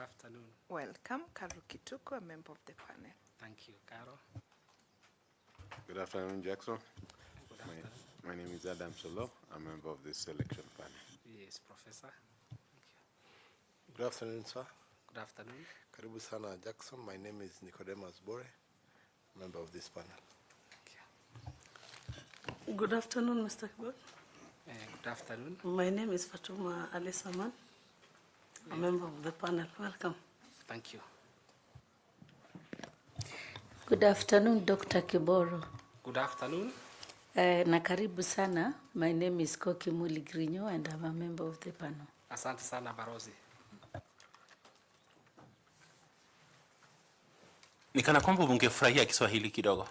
afternoon. Welcome, Carol Kituko, a member of the panel. Thank you, Carol. Good afternoon, Jackson. Good afternoon. My name is Adam Solo. I'm a member of this selection panel. Yes, Professor. Thank you. Good afternoon, sir. Good afternoon. Karibu sana, Jackson. My name is Nicodemus Bore, member of this panel. Thank you. Good afternoon, Mr. Kibot. Good afternoon. My name is Fatuma Ali Saman, a member of the panel. Welcome. Thank you. Good afternoon, Dr. Kiboro. Good afternoon. Na karibu sana. My name is Koki Muli Grinyo and I'm a member of the panel. Asante sana, Barozi. Nikana kwamba mungefurahia Kiswahili kidogo.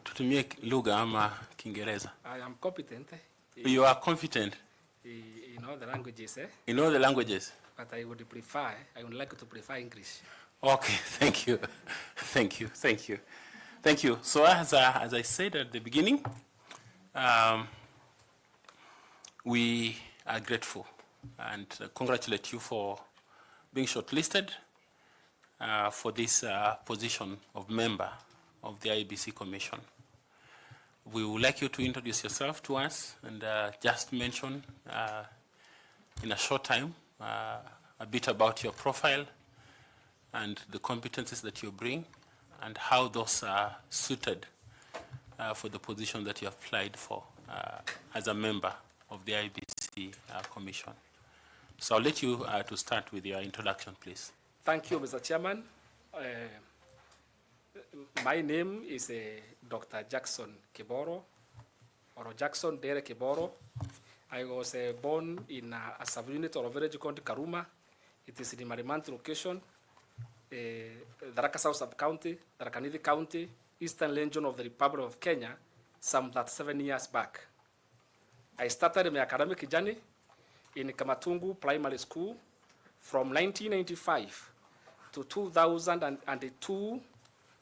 Tutumie lugha ama Kiingereza. I am competent. You are confident In all the languages, in all the languages. but I would like to prefer English. Okay, thank you. Thank you. Thank you. Thank you. So as I said at the beginning, we are grateful and congratulate you for being shortlisted for this position of member of the Iebc Commission. We would like you to introduce yourself to us and just mention in a short time a bit about your profile and the competencies that you bring and how those are suited for the position that you applied for as a member of the Iebc Commission. So I'll let you to start with your introduction, please. Thank you, Mr. Chairman. My name is Dr. Jackson Kiboro, or Jackson Dere Kiboro. I was born in a sub-unit of a village called Karuma. It is in the Marimanti location, Tharaka South Sub-County, Tharaka Nithi County, Eastern Region of the Republic of Kenya, some 37 years back. I started my academic journey in Kamatungu Primary School from 1995 to 2002,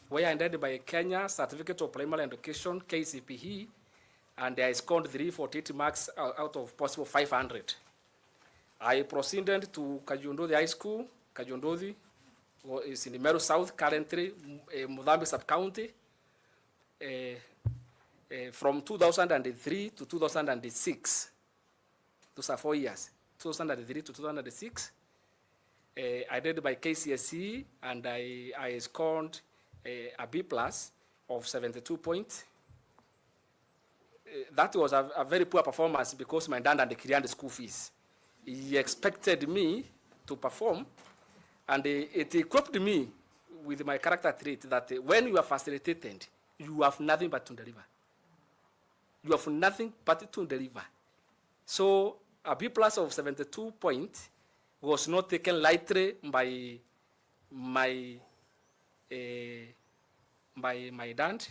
where I ended by a Kenya Certificate of Primary Education, KCPE, and I scored 348 marks out of possible 500. I proceeded to Kajundodi High School. Kajundodi is in the Meru South, currently Mudambi Sub-County. From 2003 to 2006, those are 4 years, 2003 to 2006. I did by KCSE, and I scored a B plus of 72 points. That was a very poor performance because my dad had cleared the school fees. He expected me to perform, and it equipped me with my character trait that when you are facilitated, you have nothing but to deliver. You have nothing but to deliver. So a B plus of 72 points was not taken lightly by my dad.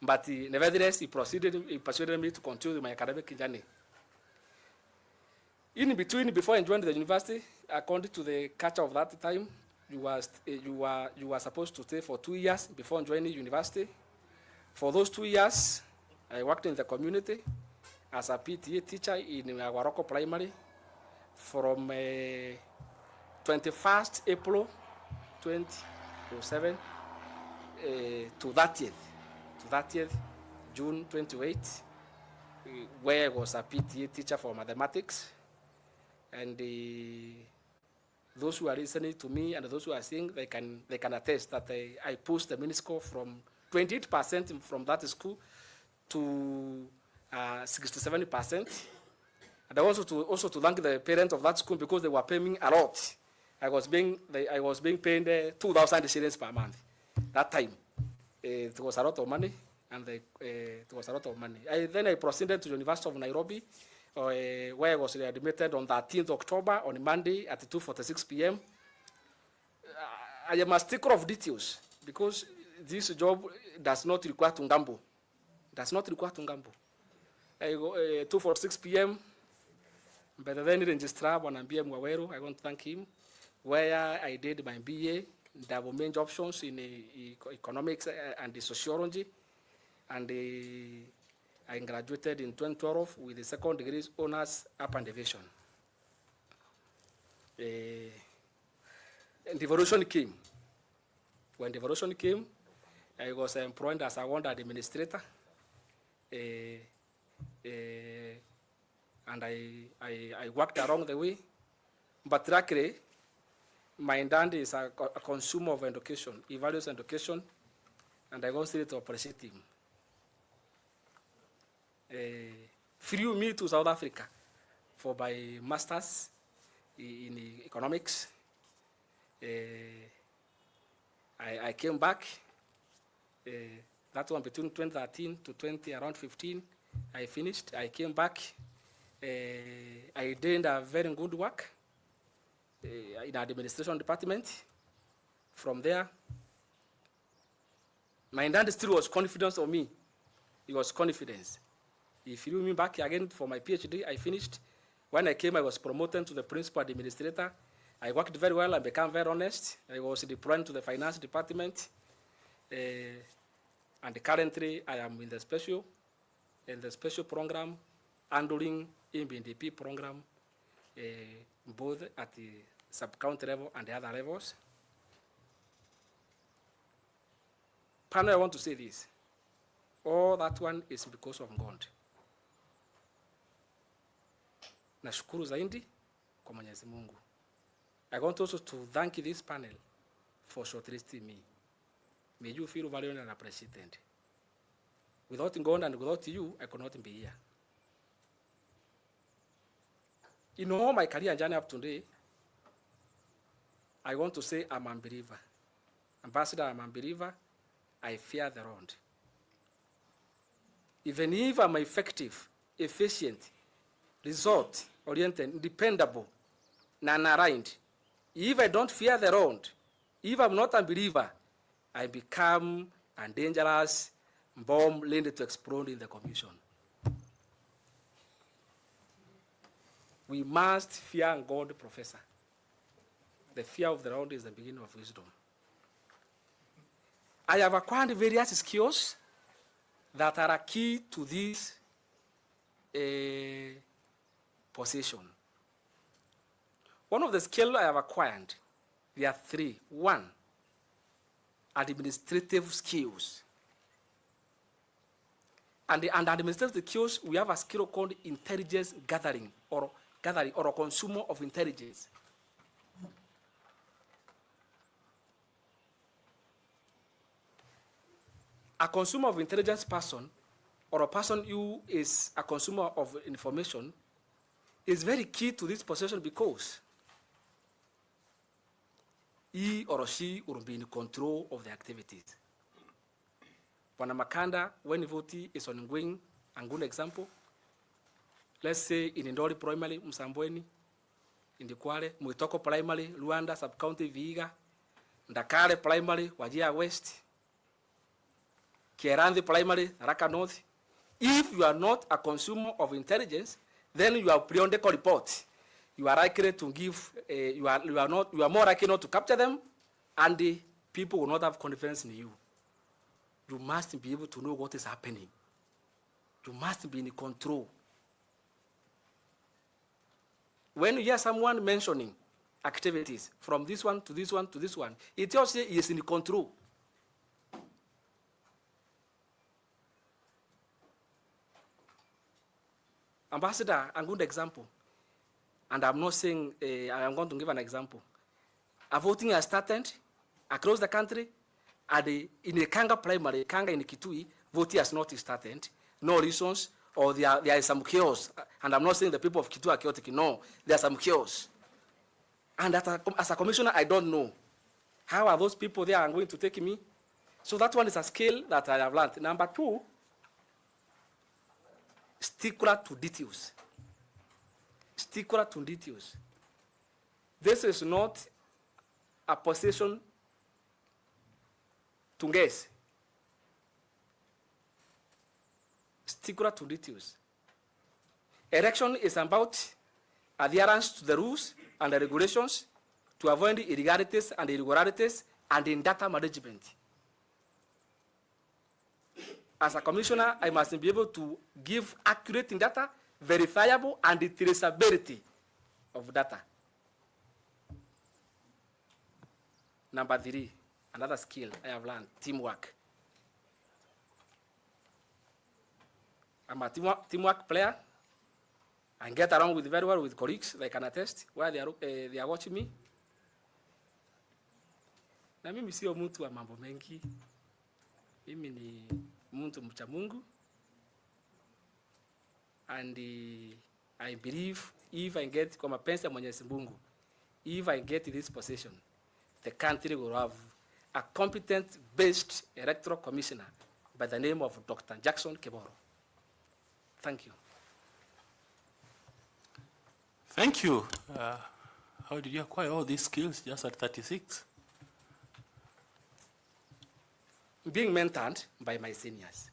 But nevertheless, he persuaded me to continue my academic journey. In between, before I joined the university, according to the culture of that time, you were supposed to stay for 2 years before joining university. For those 2 years, I worked in the community as a PTA teacher in Waroko Primary from 21st April 2007 to 30th June 28, where I was a PTA teacher for mathematics. And those who are listening to me and those who are seeing, they can attest that I pushed the miniscore from 28% from that school to 67%. And also to thank the parents of that school because they were paying me a lot. I was being paid 2,000 shillings per month. That time, it was a lot of money, and it was a lot of money. Then I proceeded to the University of Nairobi, where I was admitted on 13th October on Monday at 2:46 p.m. I am a sticker of details because this job does not require to gamble. Does not require to gamble. I go 2:46 p.m. But then registrar Wanambia Mwaweru, I want to thank him, where I did my BA, double major options in economics and sociology, and I graduated in 2012 with the second degree honors Hapa division. And devolution came. When devolution came, I was employed as a ward administrator. And I worked along the way. But luckily, my dad is a consumer of education. He values education, and I consider it to appreciate him. Flew me to South Africa for my master's in economics. I came back. That one between 2013 to around 15, I finished. I came back. I did a very good work in the administration department. From there, my dad still was confident of me. He was confident. He flew me back again for my PhD. I finished. When I came, I was promoted to the principal administrator. I worked very well. I became very honest. I was deployed to the finance department. And currently, I am in the special program, handling MBNDP program, both at the sub-county level and the other levels. Panel, I want to say this. All that one is because of God. Nashukuru zaidi kwa Mwenyezi Mungu. I want also to thank this panel for shortlisting me. May you feel valued and appreciated. Without God and without you, I could not be here. In all my career journey up to today, I want to say I'm a believer. Ambassador, I'm a believer. I fear the Lord. Even if I'm effective, efficient, result-oriented, dependable, non-aligned, if I don't fear the Lord, if I'm not a believer, I become a dangerous bomb linked to explode in the commission. We must fear God, Professor. The fear of the Lord is the beginning of wisdom. I have acquired various skills that are a key to this position. One of the skills I have acquired, there are three. One, administrative skills. And administrative skills, we have a skill called intelligence gathering or a consumer of intelligence. A consumer of intelligence person, or a person who is a consumer of information, is very key to this position because he or she will be in control of the activities. Bwana Makanda, when voting is ongoing, a good example, let's say in Ndori Primary, Msambweni, in the Kwale, Mwitoko Primary, Luanda, Sub-County, Vihiga, Ndakare Primary, Wajir West, Kierandi Primary, Raka North. If you are not a consumer of intelligence, then you are periodical report. You are likely to give, you are more likely not to capture them, and the people will not have confidence in you. You must be able to know what is happening. You must be in control. When you hear someone mentioning activities from this one to this one to this one, it also is in control. Ambassador, a good example. And I'm not saying, I'm going to give an example. A voting has started across the country. In the Kanga primary, Kanga in Kitui, voting has not started. No reasons, or there is some chaos. And I'm not saying the people of Kitui are chaotic. No, there are some chaos. And as a commissioner, I don't know. How are those people there are going to take me? So that one is a skill that I have learned. Number two, stickler to details. Stickler to details. This is not a position to guess. Stickler to details. Election is about adherence to the rules and the regulations to avoid irregularities and in data management. as a commissioner, I must be able to give accurate data, verifiable, and the traceability of data. Number 3, another skill I have learned, teamwork. I'm a teamwork player. I get along with very well with colleagues, they can attest, where they are watching me. Na mimi sio mtu wa mambo mengi. Mimi ni mtu mcha Mungu. And I believe if I get kwa mapenzi ya Mwenyezi Mungu, if I get this position, the country will have a competent based electoral commissioner by the name of Dr. Jackson Keboro. Thank you. Thank you. How did you acquire all these skills just at 36? Being mentored by my seniors.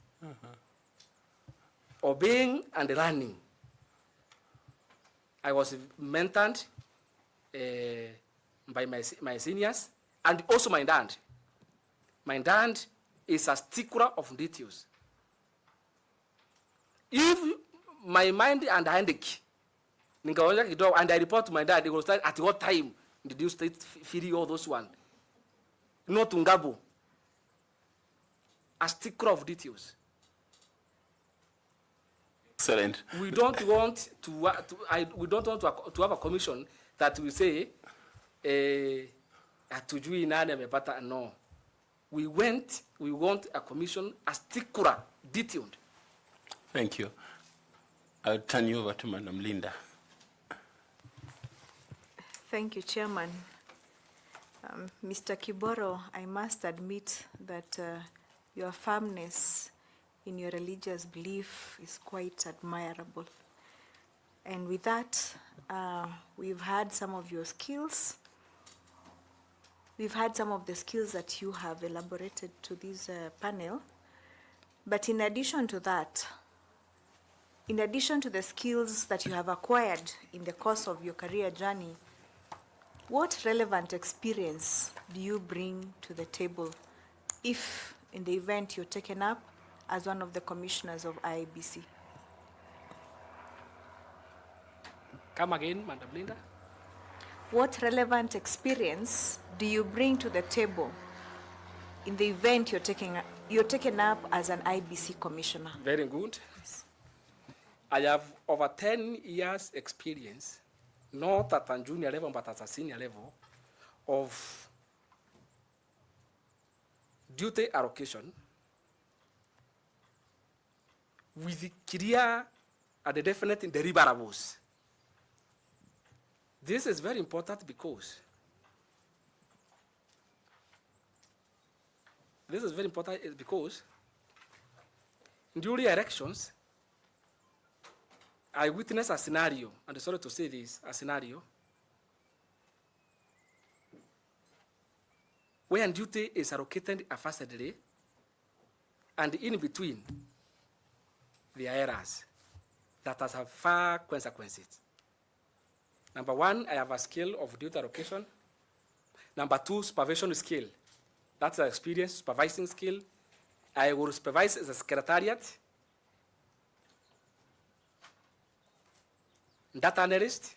Obeying and learning. I was mentored by my seniors and also my dad. My dad is a stickler of details. If my mind and handake, and I report to my dad, he will start at what time did you start feeding all those one? Not Ngabo. A sticker of details. Excellent. We don't want to have a commission that will say, no. We want a commission, a sticker, detailed. Thank you. I'll turn you over to Madam Linda. Thank you, Chairman. Mr. Kiboro, I must admit that your firmness in your religious belief is quite admirable. And with that, we've had some of your skills. We've had some of the skills that you have elaborated to this panel. But in addition to that, in addition to the skills that you have acquired in the course of your career journey, what relevant experience do you bring to the table if, in the event, you're taken up as one of the commissioners of Iebc? Come again, Madam Linda. What relevant experience do you bring to the table in the event you're taken up as an Iebc commissioner? Very good. I have over 10 years experience, not at a junior level, but at a senior level, of duty allocation with clear and definite deliverables. This is very important because during elections, I witnessed a scenario, and sorry to say this, a scenario where duty is allocated a first delay, and in between, there are errors that has have far consequences. Number 1, I have a skill of duty allocation. Number 2, supervision skill. That's an experience, supervising skill. I will supervise the secretariat, data analyst.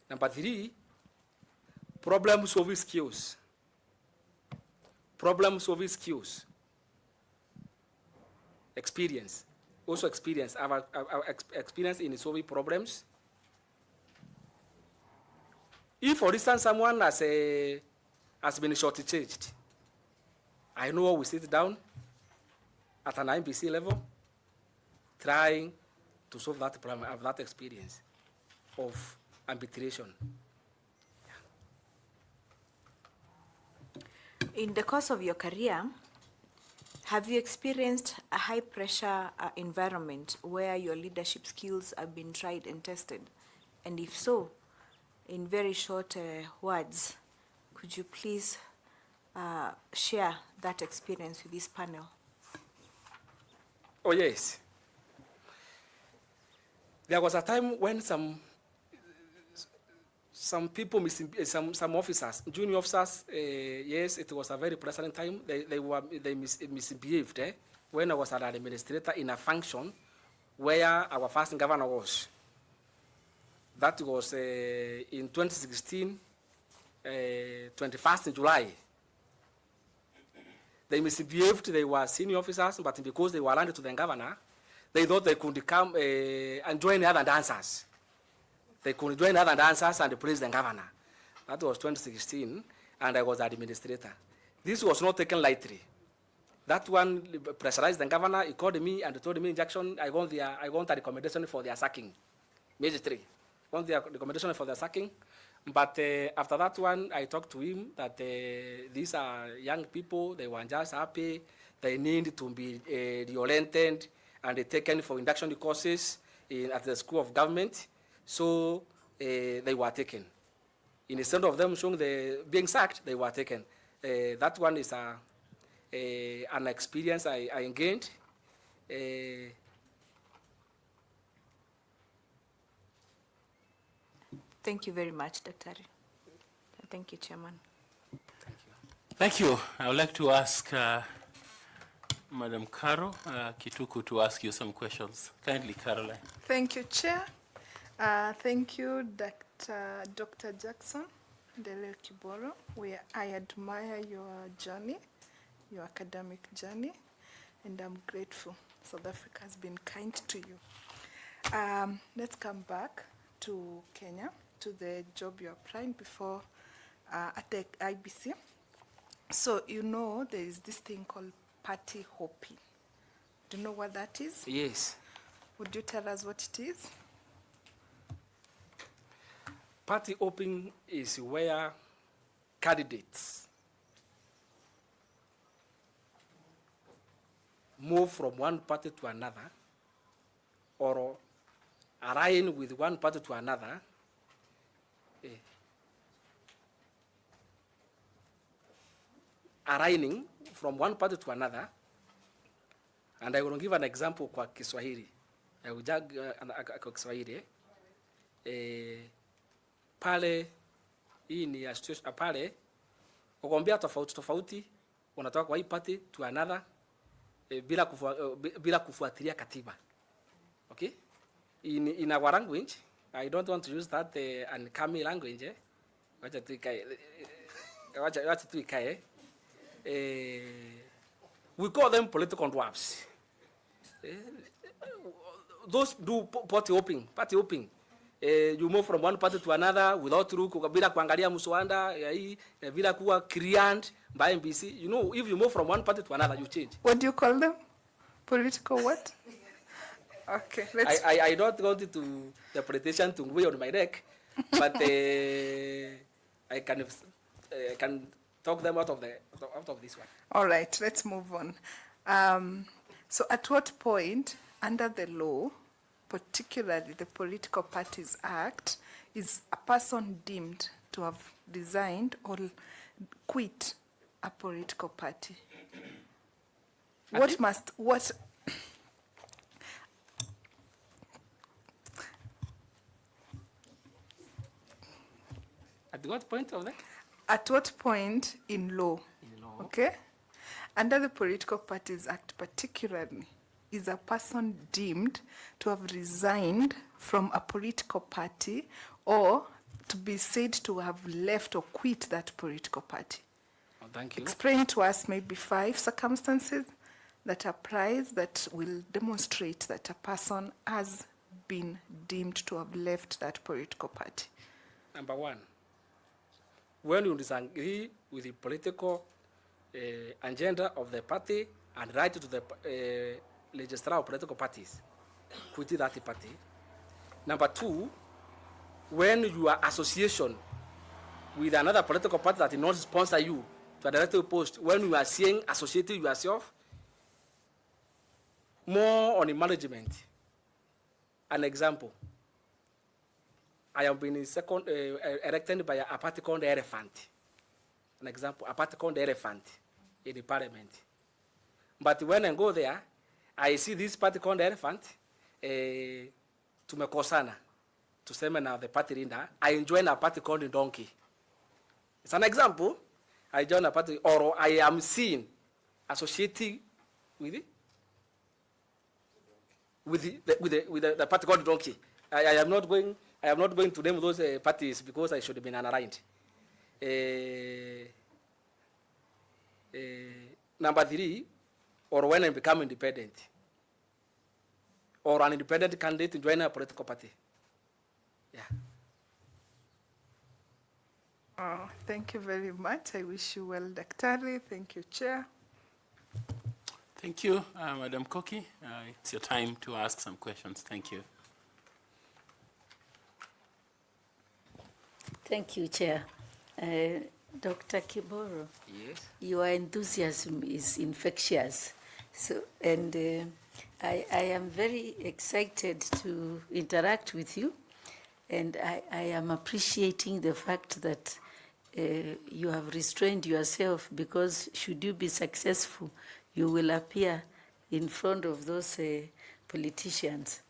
Number 3, problem solving skills. Problem solving skills. Experience. Also experience. I have experience in solving problems. If, for instance, someone has been shortchanged, I know we sit down at an IBC level, trying to solve that problem. I have that experience of arbitration. In the course of your career, have you experienced a high-pressure environment where your leadership skills have been tried and tested? And if so, in very short words, could you please share that experience with this panel? Oh, yes. There was a time when some some people, some officers, junior officers, yes, it was a very pleasant time. They misbehaved when I was an administrator in a function where our first governor was. That was in 2016, 21st July. They misbehaved. They were senior officers, but because they were landed to the governor, they thought they could come and join the other dancers. They could join other dancers and praise the governor. That was 2016, and I was the administrator. This was not taken lightly. That one pressurized the governor. He called me and told me, Jackson, I want a recommendation for their sacking. Military. I want the recommendation for their sacking. But after that one, I talked to him that these are young people. They were just happy. They need to be reoriented and taken for induction courses at the School of Government. So they were taken. Instead of them showing being sacked, they were taken. That one is an experience I gained. Thank you very much, Dr. Thank you, Chairman. Thank you. I would like to ask Madam Caro Kituku to ask you some questions. Kindly, Caroline. Thank you, Chair. Thank you, Dr. Jackson Dele Kiboro. I admire your journey, your academic journey, and I'm grateful. South Africa has been kind to you. Let's come back to Kenya, to the job you're applying before at the IBC. So you know there is this thing called party hopping. Do you know what that is? Yes. Would you tell us what it is? Party hopping is where candidates move from one party to another or align with one party to another aligning from one party to another. And I will give an example kwa Kiswahili. I will jag kwa Kiswahili. Pale hii ni ya situation pale ugombea tofauti unatoka kwa hii party to another bila kufuatilia katiba. Okay? In our language, I don't want to use that uncommon language. Wacha tu ikae. We call them political dwarfs. Those do party hopping. You move from one party to another without bila kuangalia mswada bila kuwa client by MBC. You know, if you move from one party to another, you change. What do you call them? Political what? Okay, let's. I don't want to the politician to weigh on my neck, but I can talk them out of this one. All right, let's move on. So at what point under the law, particularly the Political Parties Act, is a person deemed to have resigned or quit a political party? At what point of that? At what point in law? In law. Okay? Under the Political Parties Act particularly, is a person deemed to have resigned from a political party or to be said to have left or quit that political party? Oh, thank you. Explain to us maybe 5 circumstances that applies that will demonstrate that a person has been deemed to have left that political party. Number 1, when you disagree with the political agenda of the party and write to the registrar of political parties, quit that party. Number 2, when your association with another political party that did not sponsor you to a director post, when you are seeing associating yourself more on the management. An example, I have been elected by a party called the Elephant. An example, a party called the Elephant in the parliament. But when I go there, I see this party called the Elephant, tumekosana, tuseme na the party leader, I join a party called Donkey. It's an example. I join a party, or I am seen associating with it, with the party called Donkey. I am not going to name those parties because I should have been unaligned. Number 3, or when I become independent, or an independent candidate to join a political party. Yeah. Oh, thank you very much. I wish you well, Daktari. Thank you, Chair. Thank you, Madam Koki. It's your time to ask some questions. Thank you. Thank you, Chair. Dr. Kiboro, Yes. your enthusiasm is infectious. So, and I am very excited to interact with you, and I am appreciating the fact that you have restrained yourself, because should you be successful, you will appear in front of those politicians.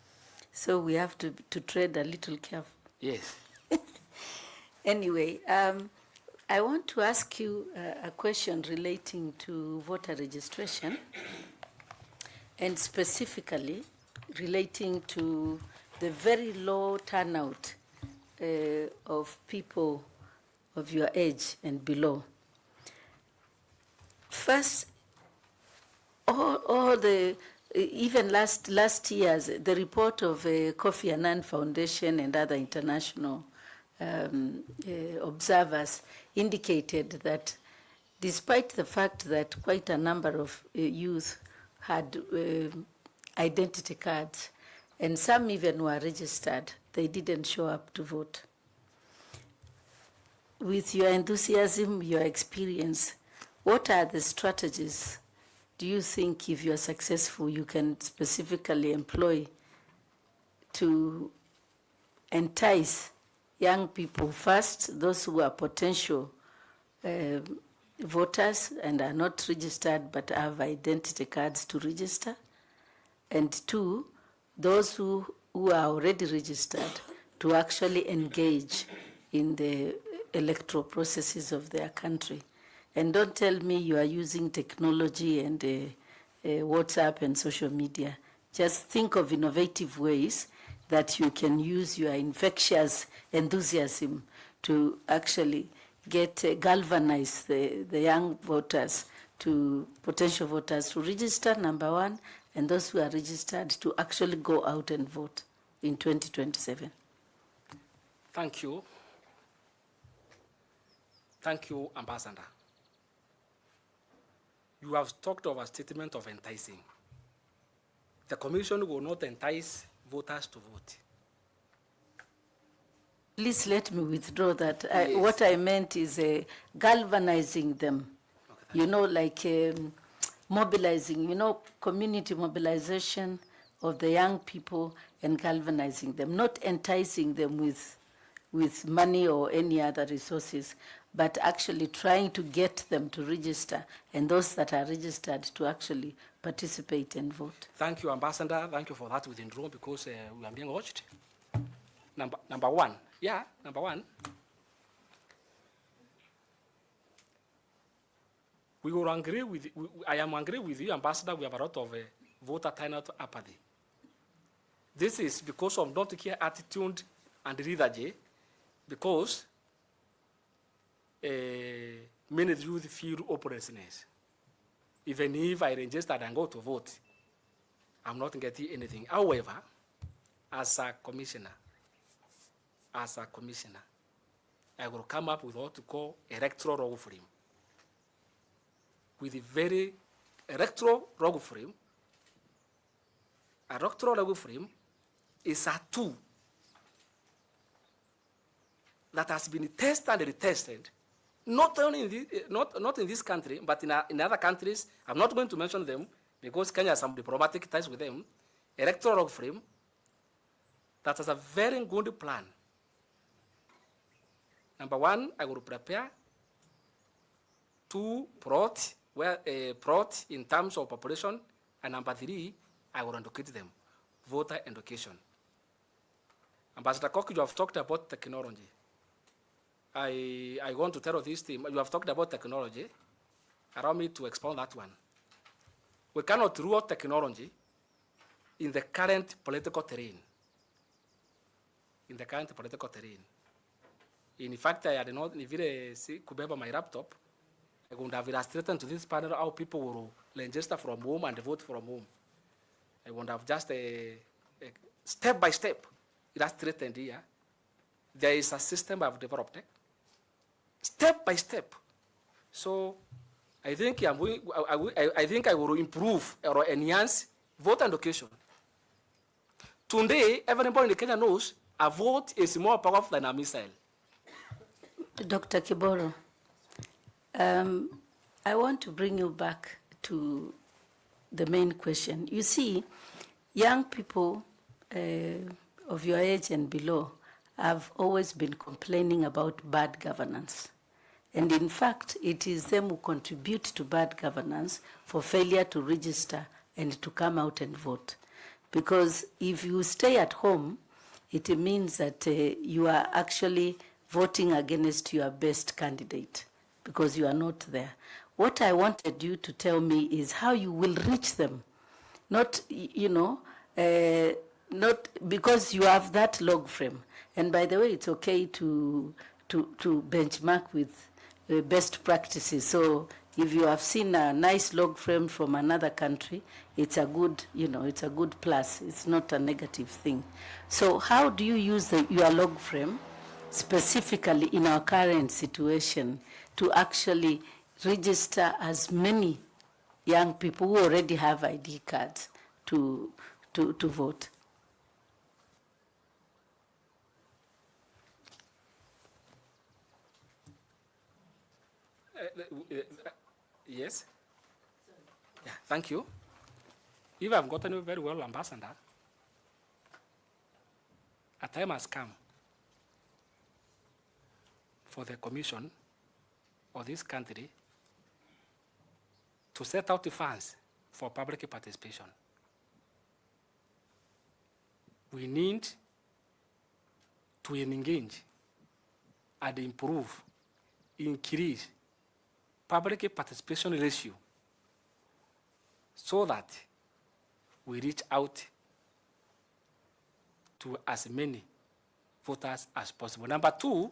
So we have to tread a little careful. Yes. Anyway, I want to ask you a question relating to voter registration, and specifically relating to the very low turnout of people of your age and below. First, all the, even last year's, the report of Kofi Annan Foundation and other international observers indicated that despite the fact that quite a number of youth had identity cards, and some even were registered, they didn't show up to vote. With your enthusiasm, your experience, what are the strategies do you think, if you are successful, you can specifically employ to entice young people, first, those who are potential voters and are not registered but have identity cards to register, and 2, those who are already registered to actually engage in the electoral processes of their country? And don't tell me you are using technology and WhatsApp and social media. Just think of innovative ways that you can use your infectious enthusiasm to actually galvanize the young voters, to potential voters, to register, number 1, and those who are registered to actually go out and vote in 2027. Thank you. Thank you, Ambassador. You have talked of a statement of enticing. The Commission will not entice voters to vote. Please let me withdraw that. Yes. What I meant is galvanizing them. Okay, you know, like mobilizing, community mobilization of the young people and galvanizing them, not enticing them with money or any other resources, but actually trying to get them to register, and those that are registered to actually participate and vote. Thank you, Ambassador. Thank you for that withdrawal, because we are being watched. Number 1. Yeah, number 1. We will agree with. I am angry with you, Ambassador. We have a lot of voter turnout apathy. This is because of not care attitude and lethargy, because many youth feel hopelessness. Even if I registered and go to vote, I'm not getting anything. However, as a commissioner, I will come up with what to call electoral roll frame. With a very electoral roll frame, is a tool that has been tested and retested, not only in not in this country, but in other countries. I'm not going to mention them because Kenya has some diplomatic ties with them. Electoral frame that has a very good plan. Number 1, I will prepare to plot in terms of population, and number 3, I will educate them, voter education. Ambassador Koch, you have talked about technology. I want to tell this team, you have talked about technology. Allow me to expound that one. We cannot rule out technology in the current political terrain. In the current political terrain. In fact, I had not kubeba my laptop. I would have illustrated to this panel how people will register from home and vote from home. I would have just step by step illustrated here. There is a system I've developed, step by step. So I think I think I will improve or enhance voter education. Today, everybody in Kenya knows a vote is more powerful than a missile. Dr. Kiboro, I want to bring you back to the main question. You see, young people of your age and below have always been complaining about bad governance. And in fact, it is them who contribute to bad governance for failure to register and to come out and vote. Because if you stay at home, it means that you are actually voting against your best candidate because you are not there. What I wanted you to tell me is how you will reach them. Not, not because you have that log frame. And by the way, it's okay to benchmark with best practices. So if you have seen a nice log frame from another country, it's a good, it's a good plus. It's not a negative thing. So how do you use your log frame specifically in our current situation to actually register as many young people who already have ID cards to vote? Yes. Yeah, thank you. If I've gotten you very well, Ambassador, a time has come for the Commission of this country to set out the funds for public participation. We need to engage and improve, increase public participation ratio so that we reach out to as many voters as possible. Number two,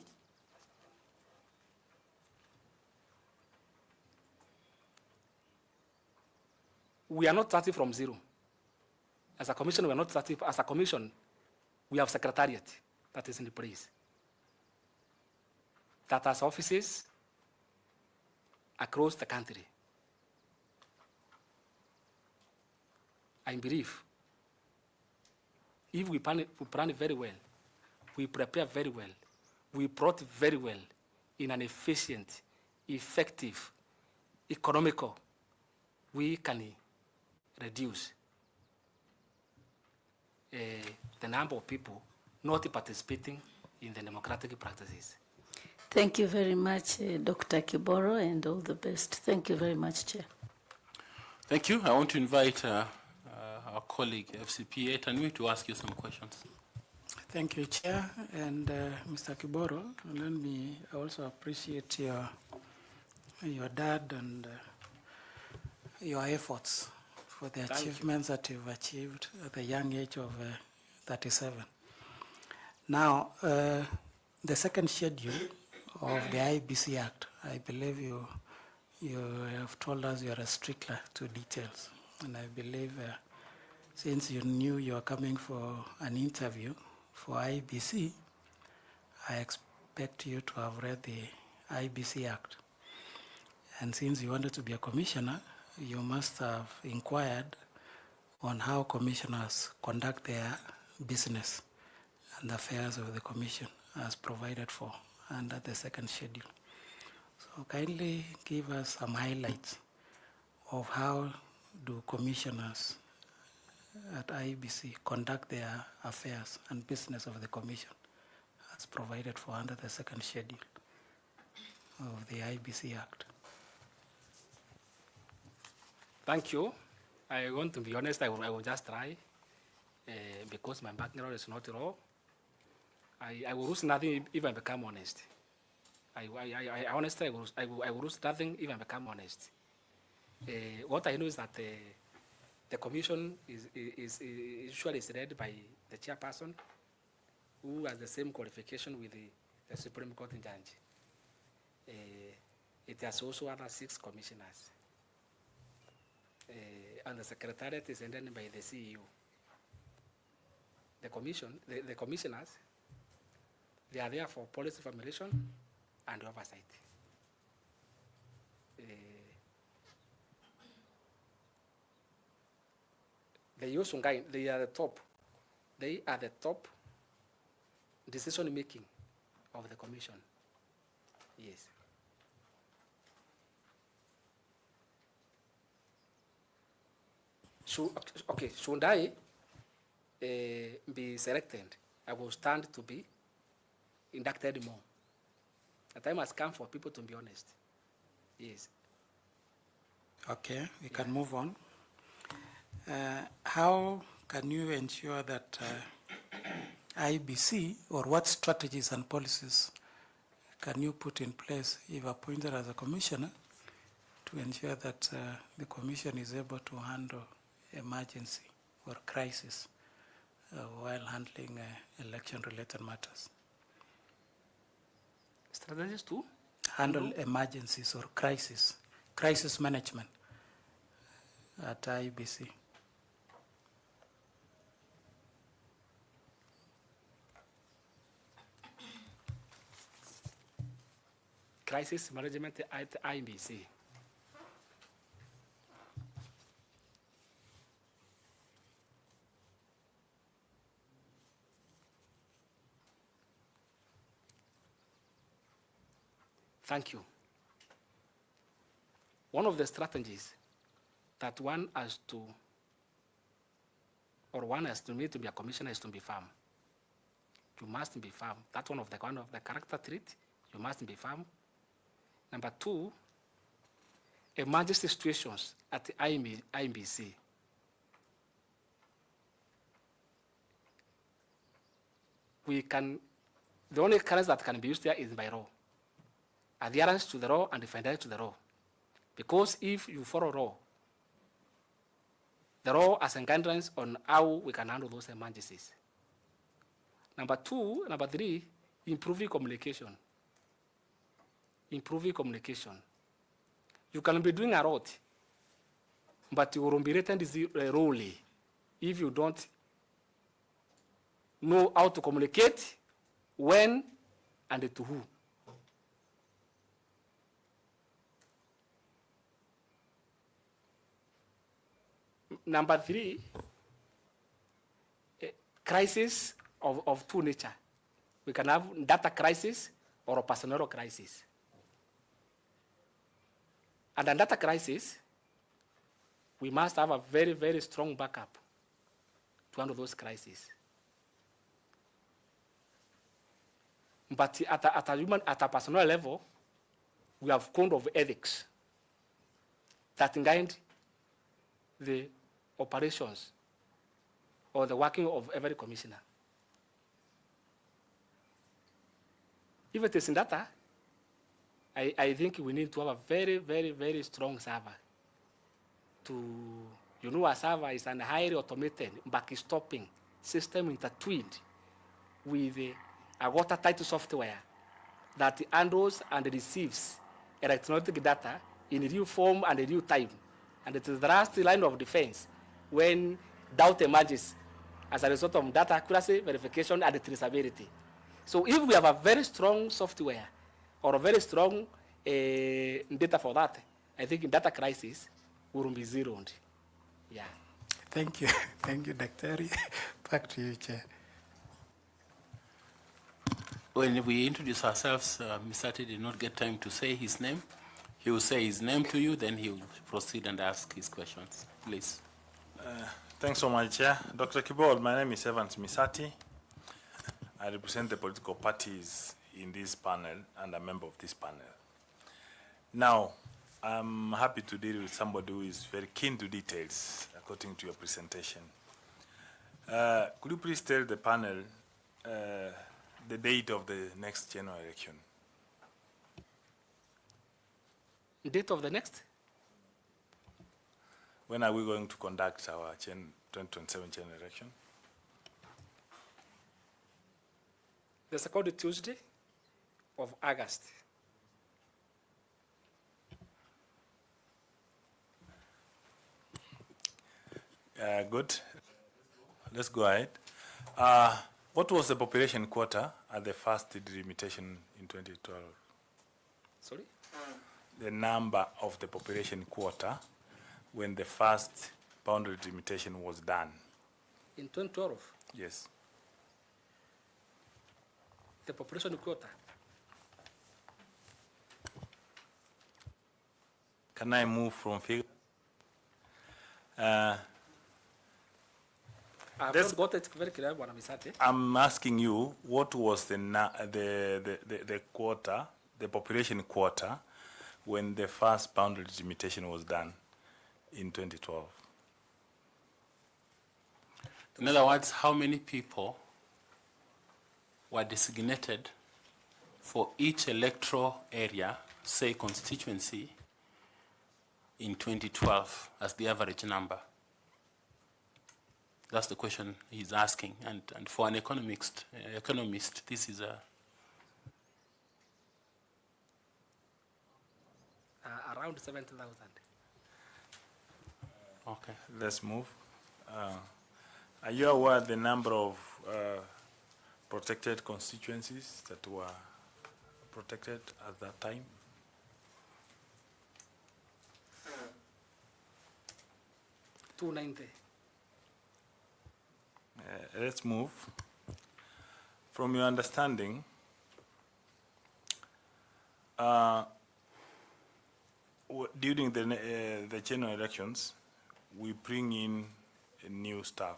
we are not starting from zero. As a commission, we are not starting. As a commission, we have secretariat that is in place, that has offices across the country. I believe if we plan very well, we prepare very well, we plot very well in an efficient, effective, economical, we can reduce the number of people not participating in the democratic practices. Thank you very much, Dr. Kiboro, and all the best. Thank you very much, Chair. Thank you. I want to invite our colleague, FCPA Tanui, to ask you some questions. Thank you, Chair. And Mr. Kiboro, let me also appreciate your dad and your efforts for the achievements that you've achieved at the young age of 37. Now, the second schedule of the Iebc Act, I believe you have told us you are a stickler to details. And I believe since you knew you were coming for an interview for Iebc, I expect you to have read the Iebc Act. And since you wanted to be a commissioner, you must have inquired on how commissioners conduct their business and affairs of the commission as provided for under the second schedule. So kindly give us some highlights of how do commissioners at Iebc conduct their affairs and business of the commission as provided for under the second schedule of the Iebc Act. Thank you. I want to be honest, I will just try because my background is not raw. I will lose nothing if I become honest. I honestly, I will lose nothing if I become honest. What I know is that the commission is usually led by the chairperson, who has the same qualification with the Supreme Court judge. It has also other 6 commissioners. And the secretariat is headed by the CEO. The commissioners, they are there for policy formulation and oversight. The Yosungai, they are the top. They are the top decision making of the commission. Yes. Should I be selected, I will stand to be inducted more. The time has come for people to be honest. Yes. Okay, we can move on. How can you ensure that IEBC, or what strategies and policies can you put in place if appointed as a commissioner to ensure that the commission is able to handle emergency or crisis while handling election-related matters? Strategies to handle emergencies or crisis management at IEBC. Crisis management at IEBC. Thank you. One of the strategies that one has to need to be a commissioner is to be firm. You must be firm. That's one of the character trait. You must be firm. Number 2, emergency situations at the IEBC. The only currency that can be used there is by law. Adherence to the law and fidelity to the law. Because if you follow law, the law as a guidelines on how we can handle those emergencies. Number 3, improving communication. Improving communication. You can be doing a lot, but you will be rated wrongly if you don't know how to communicate, when, and to who. Number 3, crisis of 2 nature. We can have data crisis or a personnel crisis. And a data crisis, we must have a very, very strong backup to handle those crises. But at a personal level, we have code of ethics that guide the operations or the working of every commissioner. If it is in data, I think we need to have a very, very, very strong server. A server is a highly automated backstopping system intertwined with a watertight software that handles and receives electronic data in real form and real time. And it is the last line of defense when doubt emerges as a result of data accuracy, verification, and traceability. So if we have a very strong software or a very strong data for that, I think in data crisis, we will be zeroed. Yeah. Thank you. Thank you, Dr. Back to you, Chair. When we introduce ourselves, Mr. T did not get time to say his name. He will say his name to you, then he will proceed and ask his questions. Please. Thanks so much, Chair. Dr. Kibol, my name is Evans Misati. I represent the political parties in this panel and a member of this panel. Now, I'm happy to deal with somebody who is very keen to details, according to your presentation. Could you please tell the panel the date of the next general election. Date of the next? When are we going to conduct our 2027 general election? The second Tuesday of August. Good. Let's go ahead. What was the population quota at the first delimitation in 2012? Sorry? The number of the population quota when the first boundary delimitation was done. In 2012, Yes. the population quota. Can I move from figure? I have Let's- not got it very clear, Bwana Misati. I'm asking you, what was the quota, the population quota, when the first boundary delimitation was done in 2012? In other words, how many people were designated for each electoral area, say constituency, in 2012 as the average number? That's the question he's asking. And for an economist, this is a... Around 70,000. Okay. Let's move. Are you aware of the number of protected constituencies that were protected at that time? Uh, 290. Let's move. From your understanding, during the general elections, we bring in new staff,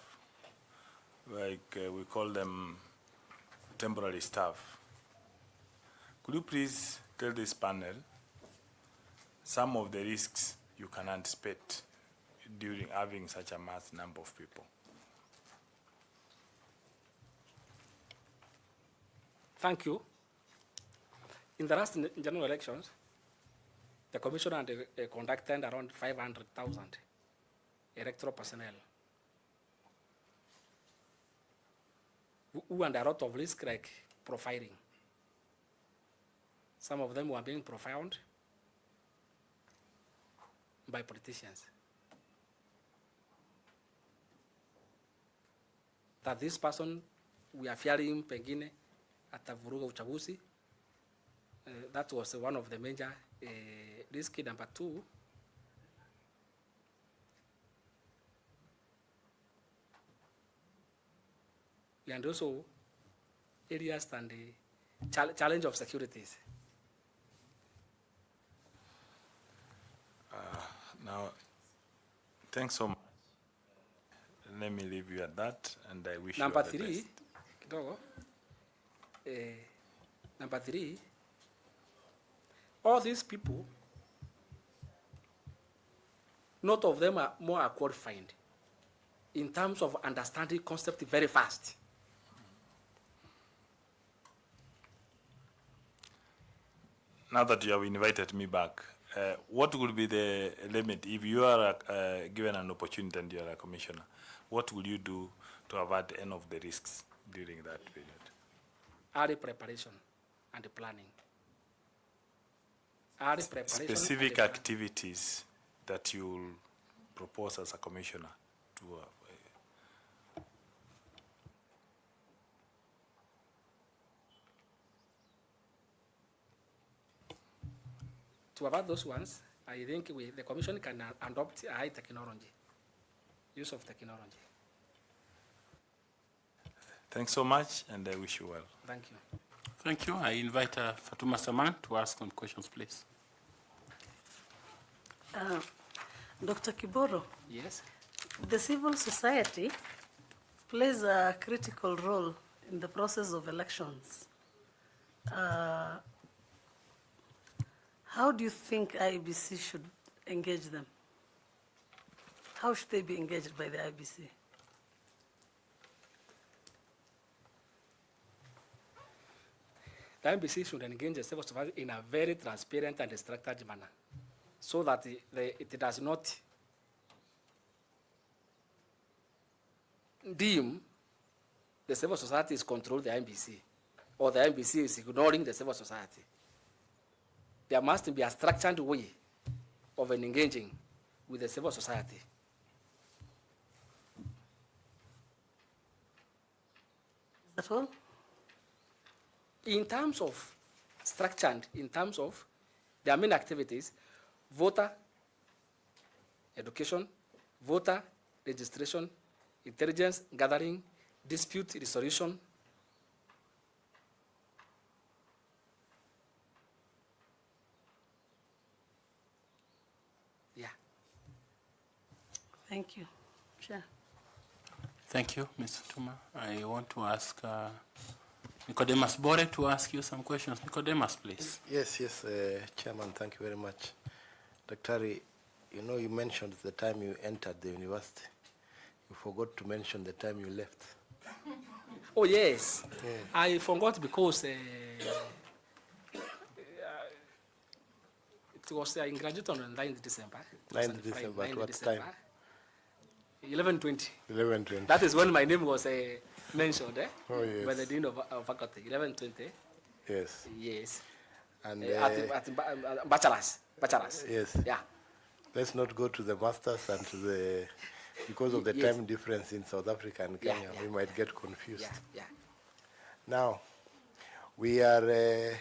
like we call them temporary staff. Could you please tell this panel some of the risks you can anticipate during having such a mass number of people? Thank you. In the last general elections, the commission had conducted around 500,000 electoral personnel who under a lot of risk, like profiling. Some of them were being profiled by politicians. That this person, we are fearing pengine atavuruga uchaguzi. That was one of the major risk. Number two, and also areas and the challenge of securities. Now, thanks so much. Let me leave you at that, and I wish Number you all the three, best. kidogo. Number three, all these people, not of them are more qualified in terms of understanding concept very fast. Now that you have invited me back, what will be the limit if you are given an opportunity and you are a commissioner? What will you do to avert any of the risks during that period? Early preparation and planning. Early preparation. Specific and activities that you will propose as a commissioner to to avoid those ones, I think the commission can adopt high technology, use of technology. Thanks so much, and I wish you well. Thank you. Thank you. I invite Fatuma Saman to ask some questions, please. Dr. Kiboro, Yes. the civil society plays a critical role in the process of elections. How do you think IEBC should engage them? How should they be engaged by the IEBC? the IEBC should engage the civil society in a very transparent and structured manner, so that it does not deem the civil society is controlling the IEBC, or the IEBC is ignoring the civil society. There must be a structured way of engaging with the civil society. Is that all? In terms of structured, in terms of their main activities, voter education, voter registration, intelligence gathering, dispute resolution, Thank you. Chair. Thank you, Mr. Tuma. I want to ask Nicodemus Bore to ask you some questions. Nicodemus, please. Yes, Chairman, thank you very much. Daktari, you know, you mentioned the time you entered the university. You forgot to mention the time you left. Oh, yes. Yeah. I forgot because it was in graduate on 9th December. 9th December, at what time? 11:20. 11:20. That is when my name was mentioned oh, yes. by the dean of faculty. 11:20. Yes. Yes. And at bachelor's. Yes. Yeah. Let's not go to the masters and to the, because of the yes. time difference in South Africa and Kenya, we might get confused. Yeah. Now, we are.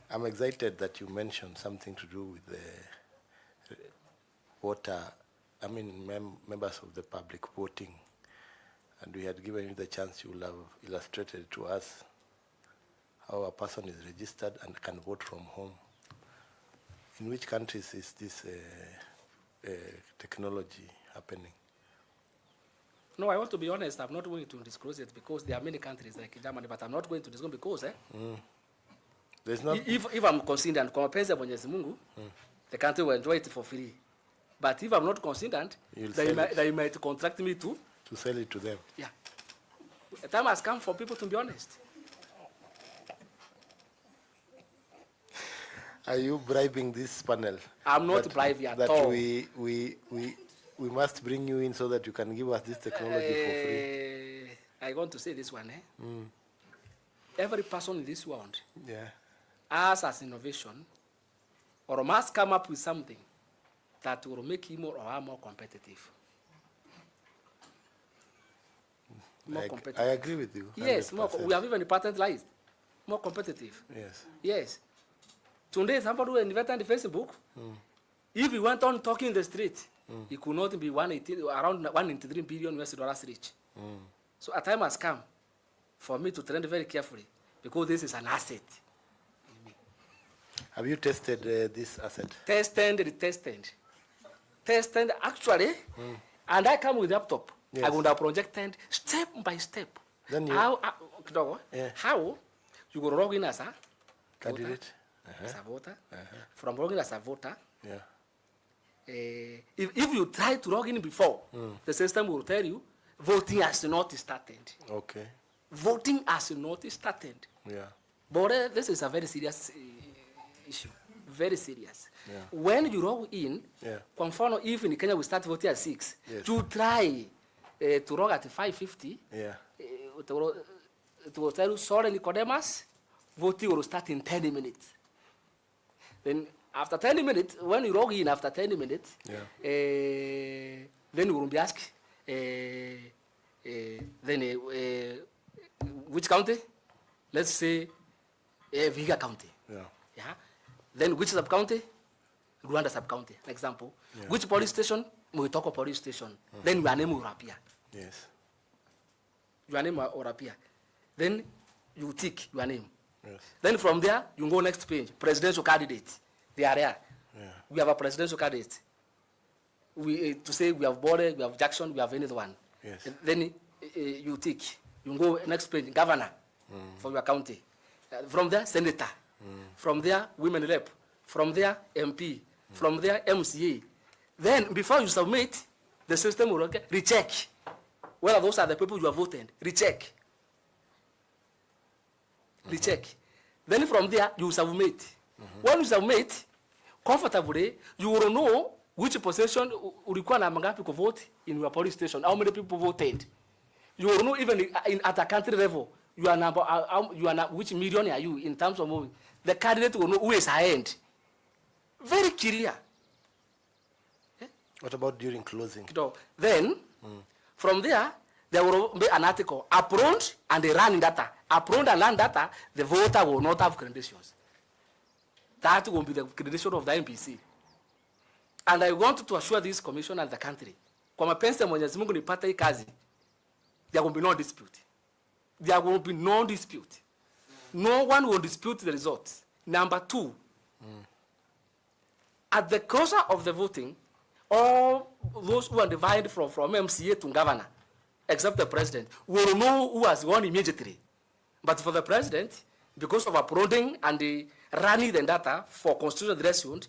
I'm excited that you mentioned something to do with the voter. I mean, members of the public voting, and we had given you the chance. You will have illustrated to us how a person is registered and can vote from home. In which countries is this technology happening? No, I want to be honest. I'm not going to disclose it because there are many countries like Germany, but I'm not going to disclose because there's not. If I'm considered compensa Mwenyezi Mungu, the country will enjoy it for free. But if I'm not considered, they might contract me to sell it to them. Yeah. The time has come for people to be honest. Are you bribing this panel? I'm not bribing at all. That we must bring you in so that you can give us this technology for free. I want to say this one. Every person in this world has as innovation or must come up with something that will make him or her more competitive. Competitive. I agree with you. 100%. Yes, we have even patentized. More competitive. Yes. Yes. Today, somebody who invented Facebook, if he went on talking in the street, he could not be around $183 billion rich. So a time has come for me to trend very carefully because this is an asset. Have you tested this asset? Tested actually, and I come with laptop. Yes. I would have projected step by step. Then you, how you go log in as a candidate, as a voter. From logging as a voter, if you try to log in before, the system will tell you voting has not started. Okay. Voting has not started. Yeah. But this is a very serious issue. Very serious. Yeah. When you log in, confirm if in Kenya we start voting at 6, you try to log at 5:50. Yeah. It will tell you, sorry, Nicodemus, voting will start in 10 minutes. Then after 10 minutes, when you log in after 10 minutes, then you will be asked, which county? Let's say Vihiga County. Yeah. Then which sub-county? Rwanda sub-county, for example. Which police station? Moitoko police station. Then your name will appear. Yes. Your name will appear. Then you tick your name. Yes. Then from there, you go next page. Presidential candidate. They are there. Yeah. We have a presidential candidate. To say we have Bode, we have Jackson, we have anyone. Yes. Then you tick. You go next page, governor for your county. From there, senator. From there, women rep. From there, MP. From there, MCA. Then, before you submit, the system will recheck whether those are the people you have voted. Recheck. the check. Then from there, you submit. When you submit, comfortably, you will know which position ulikuwa na mangapi ku vote in your polling station, how many people voted. You will know even at a country level, which million are you in terms of moving. The candidate will know who is ahead. Very clear. What about during closing? Then, from there will be an article, approved and the running data. Approved and run data, the voter will not have credentials. That will be the credential of the MPC. And I want to assure this commission and the country, kwa mapenzi ya Mwenyezi Mungu nipata hii kazi, there will be no dispute. There will be no dispute. No one will dispute the results. Number two, at the closure of the voting, all those who are divided from MCA to governor, except the president, will know who has won immediately. But for the president, because of uploading and the running the data for constitutional threshold,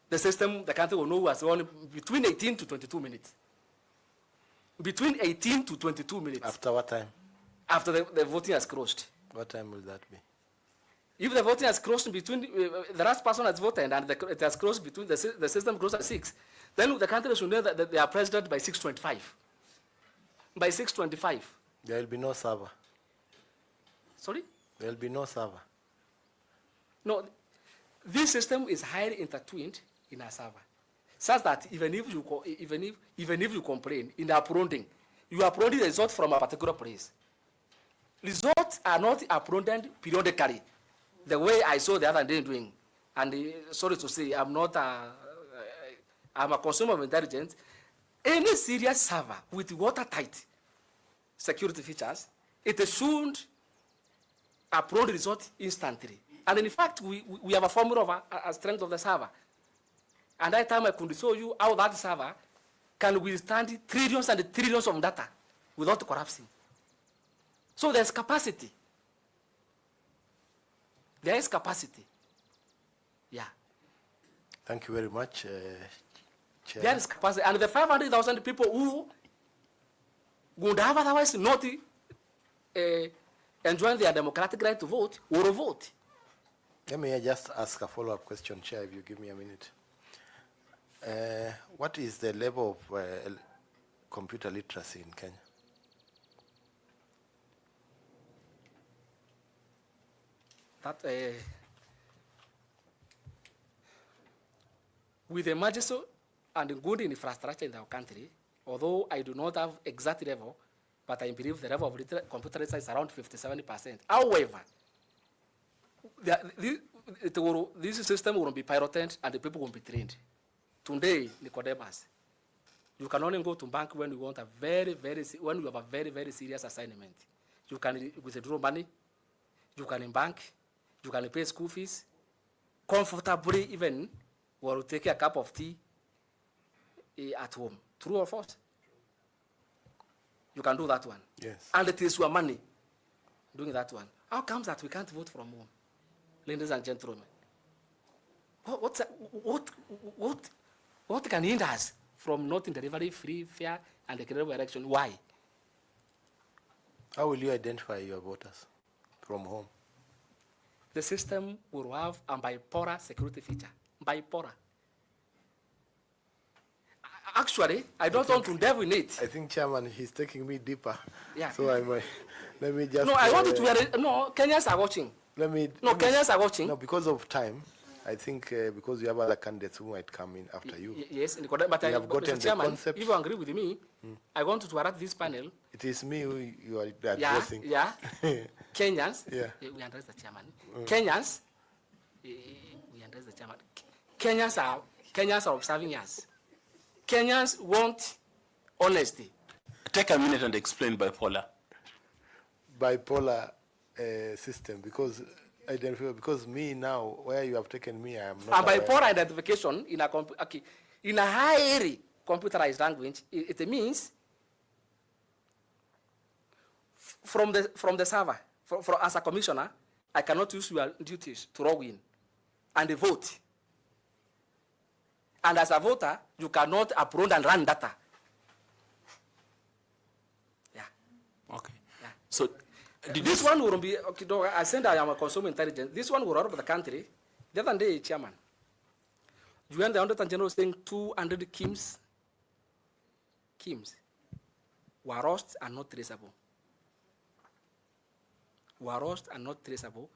the system, the country will know who has won between 18 to 22 minutes. Between 18 to 22 minutes. After what time? After the voting has closed. What time will that be? If the voting has closed between, the last person has voted and it has closed between, the system closed at 6, then the country should know that they are president by 6:25. By 6:25. There will be no server. Sorry? There will be no server. No, this system is highly intertwined in a server, such that even if you complain in uploading, you are uploading the result from a particular place. Results are not uploaded periodically, the way I saw the other day doing. And sorry to say, I'm a consumer of intelligence. Any serious server with watertight security features, it should upload result instantly. And in fact, we have a formula of a strength of the server. And that time I could show you how that server can withstand trillions and trillions of data without collapsing. So there's capacity. There is capacity. Yeah. Thank you very much, Chair. There is capacity. And the 500,000 people who would have otherwise not enjoying their democratic right to vote will vote. Let me just ask a follow-up question, Chair, if you give me a minute. What is the level of computer literacy in Kenya? That with the emergency and good infrastructure in our country, although I do not have exact level, but I believe the level of computer literacy is around 57%. However, this system will be piloted and the people will be trained. Today, Nicodemus, you can only go to bank when you want when you have a very, very serious assignment. You can withdraw money, you can in bank, you can pay school fees, comfortably even, or take a cup of tea at home. True or false? You can do that one. Yes. And it is your money doing that one. How comes that we can't vote from home? Ladies and gentlemen, what can hinder us from not delivering free, fair, and credible election? Why? How will you identify your voters from home? The system will have a bipolar security feature. Bipolar. Actually, I don't want to delve in it. I think, Chairman, he's taking me deeper. Yeah. So let me just... No, I want to... No, Kenyans are watching. Kenyans are watching. No, because of time, I think because you have other candidates who might come in after you. Yes, but I have gotten the concept. If you agree with me, I want to address this panel. It is me who you are addressing. Yeah. Kenyans. Yeah. We address the chairman. Kenyans. We address the chairman. Kenyans are observing us. Kenyans want honesty. Take a minute and explain bipolar. Bipolar system, because me now, where you have taken me, I am not. And bipolar identification in a highly computerized language, it means from the server, as a commissioner, I cannot use your duties to log in and vote. And as a voter, you cannot upload and run data. Yeah. Okay. Yeah. So This one will be, okay, dog, I said I am a consumer intelligence. This one will out of the country. The other day, Chairman, you and the Auditor General saying 200 Kims were lost and not traceable. Were lost and not traceable.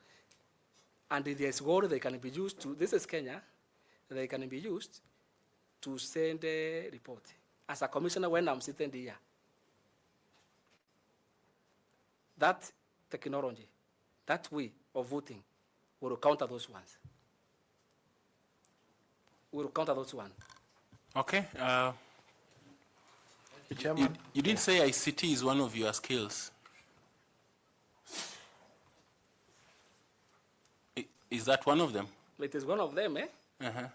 And there's gold they can be used to, this is Kenya, they can be used to send a report. As a commissioner, when I'm sitting here, that technology, that way of voting, will counter those ones. Will counter those ones. Okay. Chairman. You didn't say ICT is one of your skills. Is that one of them? It is one of them, eh? Uh-huh.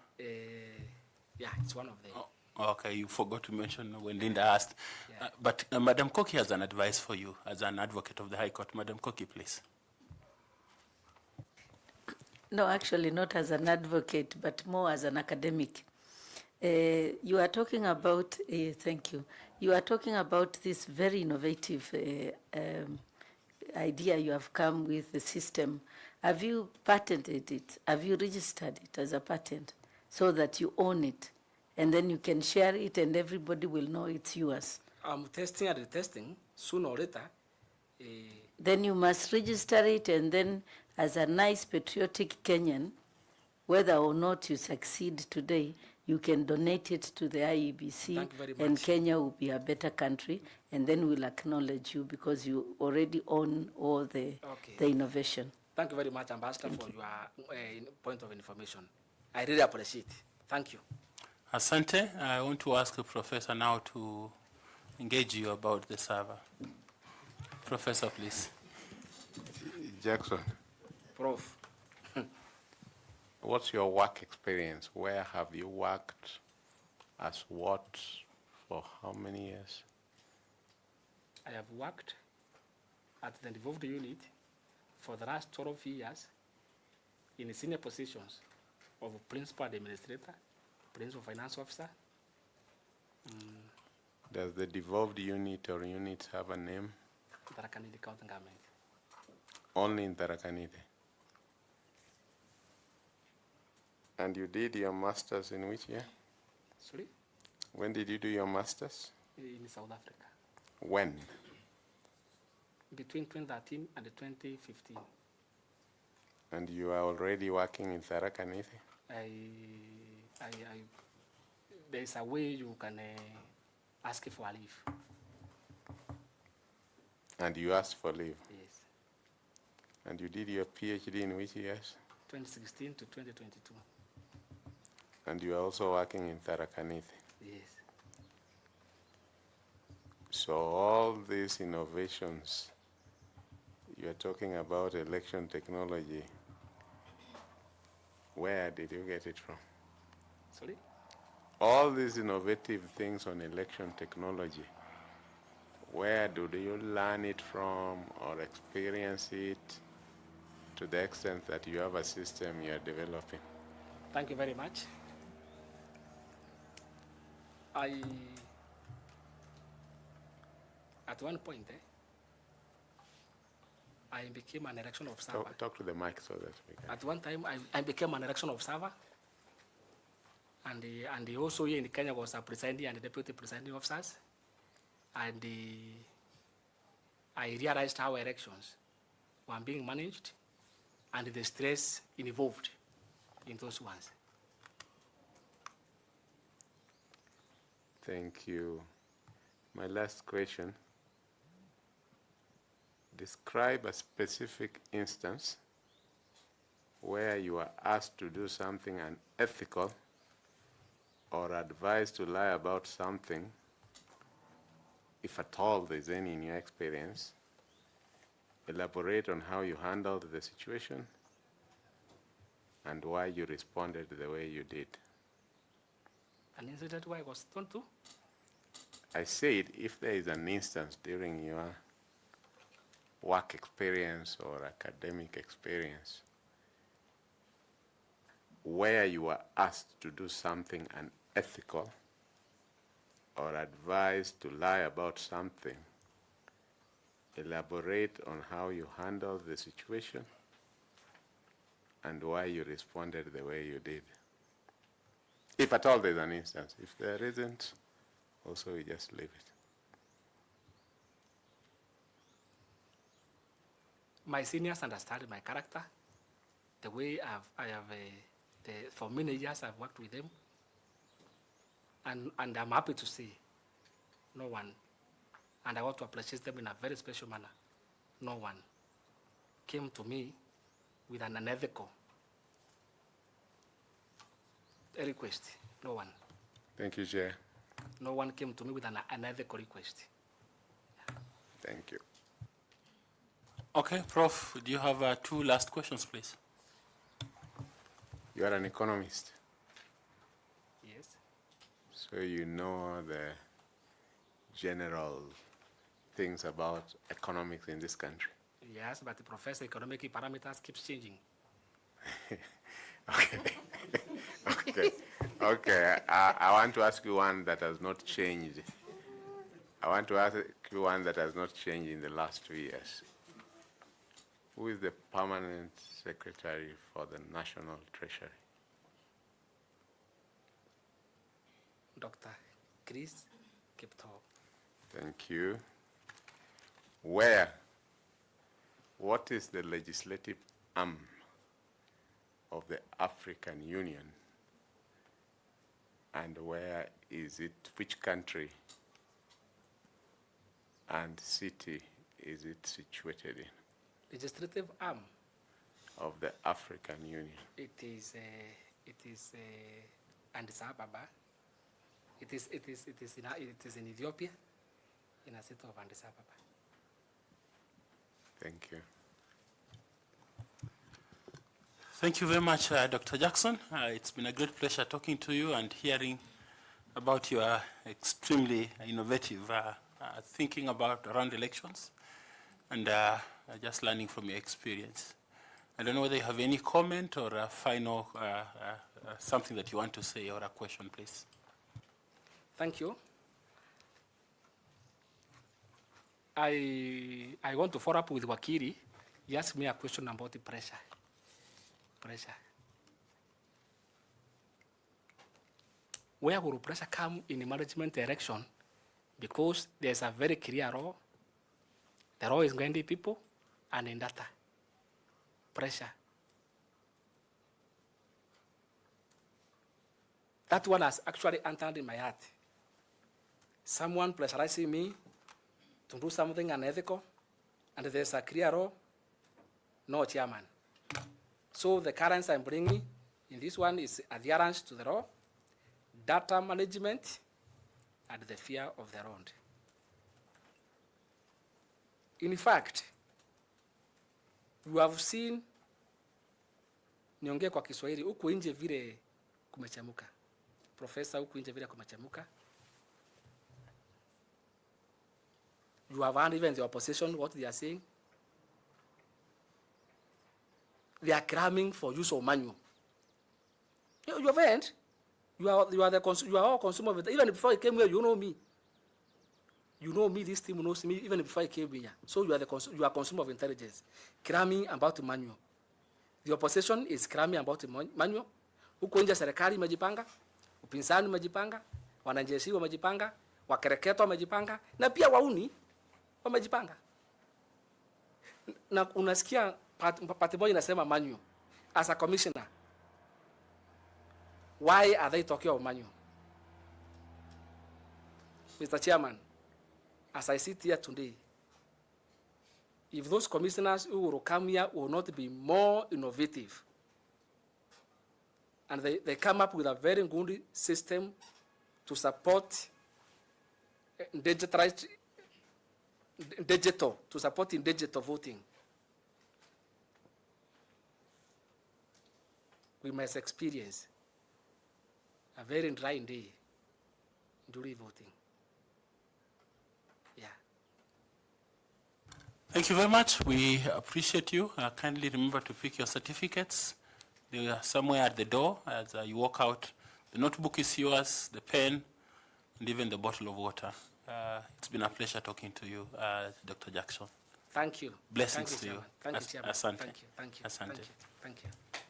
Yeah, it's one of them. Oh, okay, you forgot to mention when Linda asked. Yeah. But Madam Koki has an advice for you as an advocate of the High Court. Madam Koki, please. No, actually not as an advocate, but more as an academic. You are talking about, thank you. You are talking about this very innovative idea you have come with, the system. Have you patented it? Have you registered it as a patent so that you own it? And then you can share it and everybody will know it's yours. I'm testing and retesting, sooner or later. Then you must register it, and then as a nice patriotic Kenyan, whether or not you succeed today, you can donate it to the IEBC. Thank you very much. And Kenya will be a better country, and then we'll acknowledge you because you already own all the innovation. Thank you very much, Ambassador, for your point of information. I really appreciate it. Thank you. Asante, I want to ask the professor now to engage you about the server. Professor, please. Jackson, Prof. what's your work experience? Where have you worked? As what? For how many years? I have worked at the devolved unit for the last 12 years in senior positions of principal administrator, principal finance officer. Does the devolved unit or units have a name? Tharaka Nithi County Government. Only in Tharaka Nithi. And you did your master's in which year? Sorry? When did you do your master's? In South Africa. When? Between 2013 and 2015. And you are already working in Tharaka Nithi? There is a way you can ask for a leave. And you asked for leave? Yes. And you did your PhD in which years? 2016 to 2022. And you are also working in Tharaka Nithi? Yes. So all these innovations, you are talking about election technology, where did you get it from? Sorry? All these innovative things on election technology, where do you learn it from or experience it to the extent that you have a system you are developing? Thank you very much. At one point, I became an election observer. Talk to the mic so that we can. At one time, I became an election observer. And also here in Kenya was a presiding and deputy presiding officers. And I realized how elections were being managed and the stress involved in those ones. Thank you. My last question. Describe a specific instance where you are asked to do something unethical or advised to lie about something, if at all there's any in your experience. Elaborate on how you handled the situation and why you responded the way you did. An incident where I was thrown to? I said if there is an instance during your work experience or academic experience where you were asked to do something unethical or advised to lie about something, elaborate on how you handled the situation and why you responded the way you did. If at all there's an instance. If there isn't, also we just leave it. My seniors understand my character, the way for many years I've worked with them, and I'm happy to say no one, and I want to appreciate them in a very special manner, no one came to me with an unethical request. No one. Thank you, Chair. No one came to me with an unethical request. Thank you. Okay, Prof, do you have 2 last questions, please? You are an economist, Yes. so you know the general things about economics in this country. Yes, but the professor, economic parameters keeps changing. Okay. Okay. I want to ask you one that has not changed. I want to ask you one that has not changed in the last 2 years. Who is the permanent secretary for the National Treasury? Dr. Chris Kipto. Thank you. What is the legislative arm of the African Union, and where is it, which country and city is it situated in? Legislative arm. Of the African Union. It is Addis Ababa. It is in Ethiopia, in a city of Addis Ababa. Thank you. Thank you very much, Dr. Jackson. It's been a great pleasure talking to you and hearing about your extremely innovative thinking about around elections, and just learning from your experience. I don't know whether you have any comment or a final something that you want to say, or a question, please. Thank you. I want to follow up with Wakiri. He asked me a question about the pressure. Where will pressure come in the management direction? Because there's a very clear law. The law is guiding people, and in data. Pressure. That one has actually entered in my heart. Someone pressurizing me to do something unethical, and there's a clear law, no chairman. So the currents I'm bringing in this one is adherence to the law, data management, and the fear of the wrong. In fact, you have seen, niongee kwa Kiswahili, huku nje vile kumechemuka. Professor, huku nje vile kumechemuka. You have heard even the opposition, what they are saying. They are cramming for use of manual. You have heard? You are all consumer of it. Even before you came here, you know me. You know me, this team knows me, even before I came here. So you are consumer of intelligence. Cramming about the manual. The opposition is cramming about the manual. Huko nje serikali imejipanga, upinzani umejipanga, wanajeshi wamejipanga, wakereketo wamejipanga, na pia wauni wamejipanga. Na unasikia pati moja inasema manual. As a commissioner, why are they talking about manual? Mr. Chairman, as I sit here today, if those commissioners who will come here will not be more innovative, and they come up with a very good system to support digital voting, we must experience a very dry day during voting. Yeah. Thank you very much. We appreciate you. Kindly remember to pick your certificates. They are somewhere at the door as you walk out. The notebook is yours, the pen, and even the bottle of water. It's been a pleasure talking to you, Dr. Jackson. Thank you. Blessings Thank to you. Chairman. Thank you, Chairman. Asante. Thank you. Thank you. Asante. Thank you. Thank you.